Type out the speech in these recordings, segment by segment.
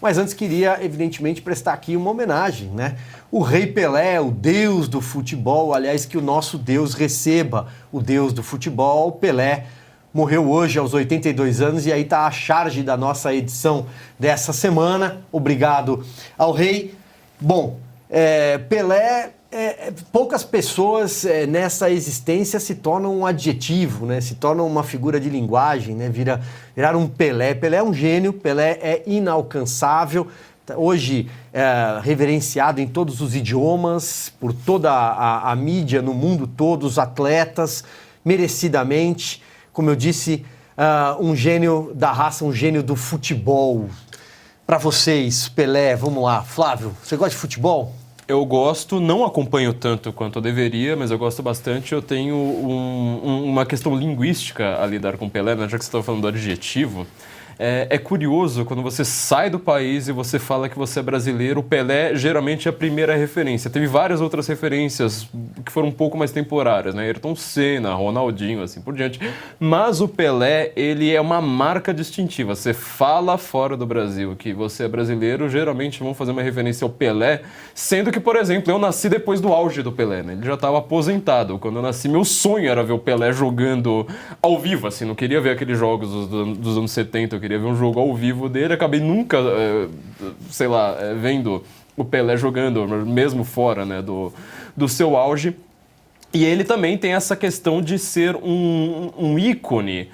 Mas antes queria, evidentemente, prestar aqui uma homenagem, né? O Rei Pelé, o deus do futebol, aliás, que o nosso Deus receba o deus do futebol, Pelé, morreu hoje aos 82 anos e aí está a charge da nossa edição dessa semana. Obrigado ao Rei. Bom, Pelé, poucas pessoas nessa existência se tornam um adjetivo, né? Se tornam uma figura de linguagem, né? Virar um Pelé. Pelé é um gênio, Pelé é inalcançável. Hoje reverenciado em todos os idiomas, por toda a mídia no mundo todo, os atletas, merecidamente. Como eu disse, um gênio da raça, um gênio do futebol. Para vocês, Pelé, vamos lá. Flávio, você gosta de futebol? Eu gosto, não acompanho tanto quanto eu deveria, mas eu gosto bastante. Eu tenho uma questão linguística a lidar com Pelé, né? Já que você estava falando do adjetivo. É curioso quando você sai do país e você fala que você é brasileiro, o Pelé geralmente é a primeira referência. Teve várias outras referências que foram um pouco mais temporárias, né? Ayrton Senna, Ronaldinho, assim por diante. Mas o Pelé, ele é uma marca distintiva. Você fala fora do Brasil que você é brasileiro, geralmente vão fazer uma referência ao Pelé, sendo que, por exemplo, eu nasci depois do auge do Pelé, né? Ele já estava aposentado. Quando eu nasci, meu sonho era ver o Pelé jogando ao vivo, assim, não queria ver aqueles jogos dos anos 70, eu queria ver um jogo ao vivo dele, acabei nunca, vendo o Pelé jogando, mesmo fora, né, do seu auge. E ele também tem essa questão de ser um ícone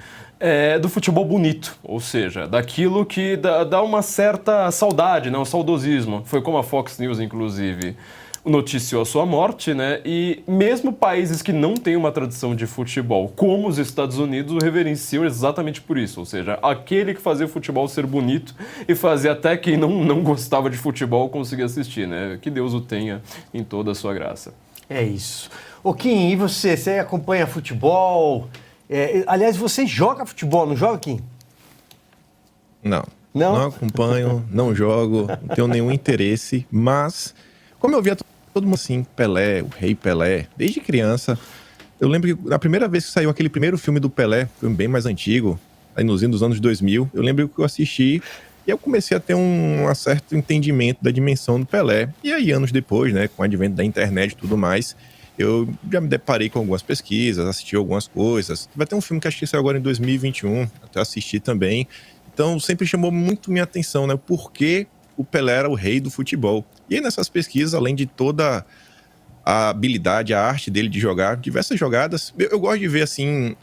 do futebol bonito, ou seja, daquilo que dá uma certa saudade, né, um saudosismo. Foi como a Fox News, inclusive, noticiou a sua morte, né? E mesmo países que não têm uma tradição de futebol, como os Estados Unidos, o reverenciam exatamente por isso. Ou seja, aquele que fazia o futebol ser bonito e fazia até quem não gostava de futebol conseguir assistir, né? Que Deus o tenha em toda a sua graça. É isso. Ô Kim, e você? Você acompanha futebol? Aliás, você joga futebol, não joga, Kim? Não acompanho, não jogo, não tenho nenhum interesse, mas como eu via todo mundo assim, Pelé, o Rei Pelé, desde criança, eu lembro que a primeira vez que saiu aquele primeiro filme do Pelé, filme bem mais antigo, aí nos anos 2000, eu lembro que eu assisti e eu comecei a ter um certo entendimento da dimensão do Pelé. E aí, anos depois, né, com o advento da internet e tudo mais, eu já me deparei com algumas pesquisas, assisti algumas coisas. Vai ter um filme que acho que saiu agora em 2021, até assisti também. Então, sempre chamou muito minha atenção, né, por que o Pelé era o rei do futebol. E aí, nessas pesquisas, além de toda a habilidade, a arte dele de jogar, diversas jogadas, eu gosto de ver, assim,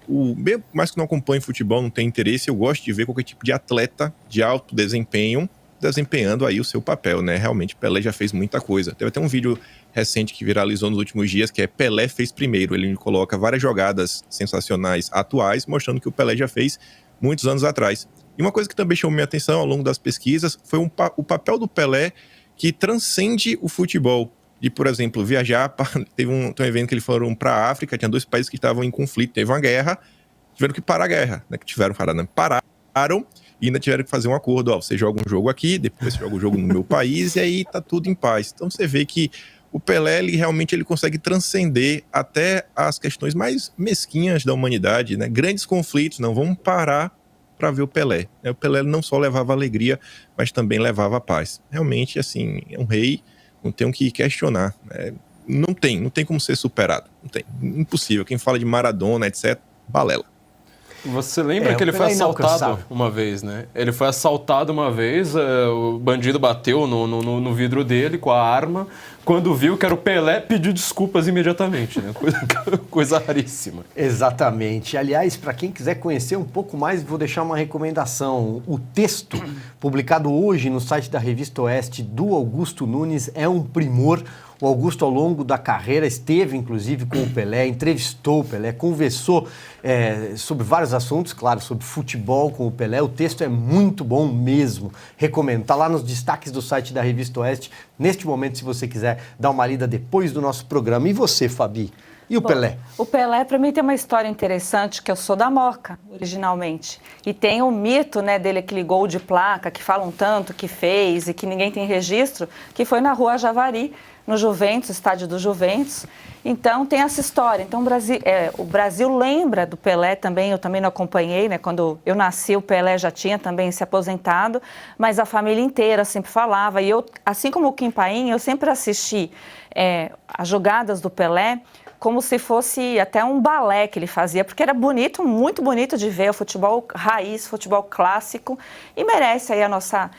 mais que não acompanhe futebol, não tem interesse, eu gosto de ver qualquer tipo de atleta de alto desempenho desempenhando aí o seu papel, né? Realmente, Pelé já fez muita coisa. Teve até um vídeo recente que viralizou nos últimos dias, que é Pelé fez primeiro. Ele coloca várias jogadas sensacionais atuais, mostrando que o Pelé já fez muitos anos atrás. E uma coisa que também chamou minha atenção ao longo das pesquisas foi o papel do Pelé que transcende o futebol. De, por exemplo, viajar, teve um evento que eles foram para a África, tinha 2 países que estavam em conflito, teve uma guerra, tiveram que parar a guerra, né? Pararam e ainda tiveram que fazer um acordo, você joga um jogo aqui, depois você joga um jogo no meu país e aí tá tudo em paz. Então você vê que o Pelé, ele consegue transcender até as questões mais mesquinhas da humanidade, né? Grandes conflitos, não vamos parar para ver o Pelé. O Pelé não só levava alegria, mas também levava paz. Realmente, assim, é um rei, não tem o que questionar. Não tem como ser superado. Não tem. Impossível. Quem fala de Maradona, etc., balela. Você lembra que ele foi assaltado uma vez, né? Ele foi assaltado uma vez, o bandido bateu no vidro dele com a arma. Quando viu que era o Pelé, pediu desculpas imediatamente, né? Coisa raríssima. Exatamente. Aliás, para quem quiser conhecer um pouco mais, vou deixar uma recomendação. O texto publicado hoje no site da Revista Oeste do Augusto Nunes é um primor. O Augusto, ao longo da carreira, esteve, inclusive, com o Pelé, entrevistou o Pelé, conversou sobre vários assuntos, claro, sobre futebol com o Pelé. O texto é muito bom mesmo, recomendo. Está lá nos destaques do site da Revista Oeste, neste momento, se você quiser dar uma lida depois do nosso programa. E você, Fabi? E o Pelé? O Pelé, para mim, tem uma história interessante, que eu sou da Moca, originalmente. E tem o mito, né, dele, aquele gol de placa, que falam tanto que fez e que ninguém tem registro, que foi na Rua Javari, no Juventus, estádio do Juventus. Então, tem essa história. Então, o Brasil lembra do Pelé também, eu também não acompanhei, né? Quando eu nasci, o Pelé já tinha também se aposentado, mas a família inteira sempre falava. E eu, assim como o Kim Paim, eu sempre assisti as jogadas do Pelé como se fosse até um balé que ele fazia, porque era bonito, muito bonito de ver, o futebol raiz, futebol clássico, e merece aí a nossa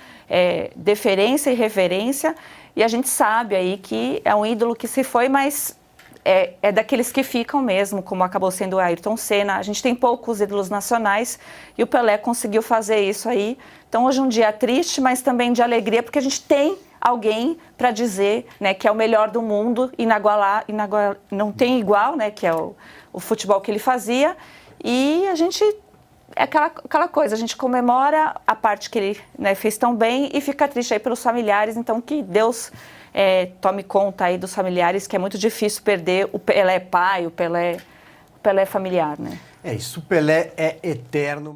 deferência e reverência. E a gente sabe aí que é um ídolo que se foi, mas é daqueles que ficam mesmo, como acabou sendo o Ayrton Senna. A gente tem poucos ídolos nacionais e o Pelé conseguiu fazer isso aí. Então hoje é um dia triste, mas também de alegria, porque a gente tem alguém para dizer, né, que é o melhor do mundo, não tem igual, né, que é o futebol que ele fazia. E a gente... É aquela coisa, a gente comemora a parte que ele, né, fez tão bem e fica triste aí pelos familiares. Então, que Deus tome conta aí dos familiares, que é muito difícil perder o Pelé pai, o Pelé familiar, né? É isso, o Pelé é eterno.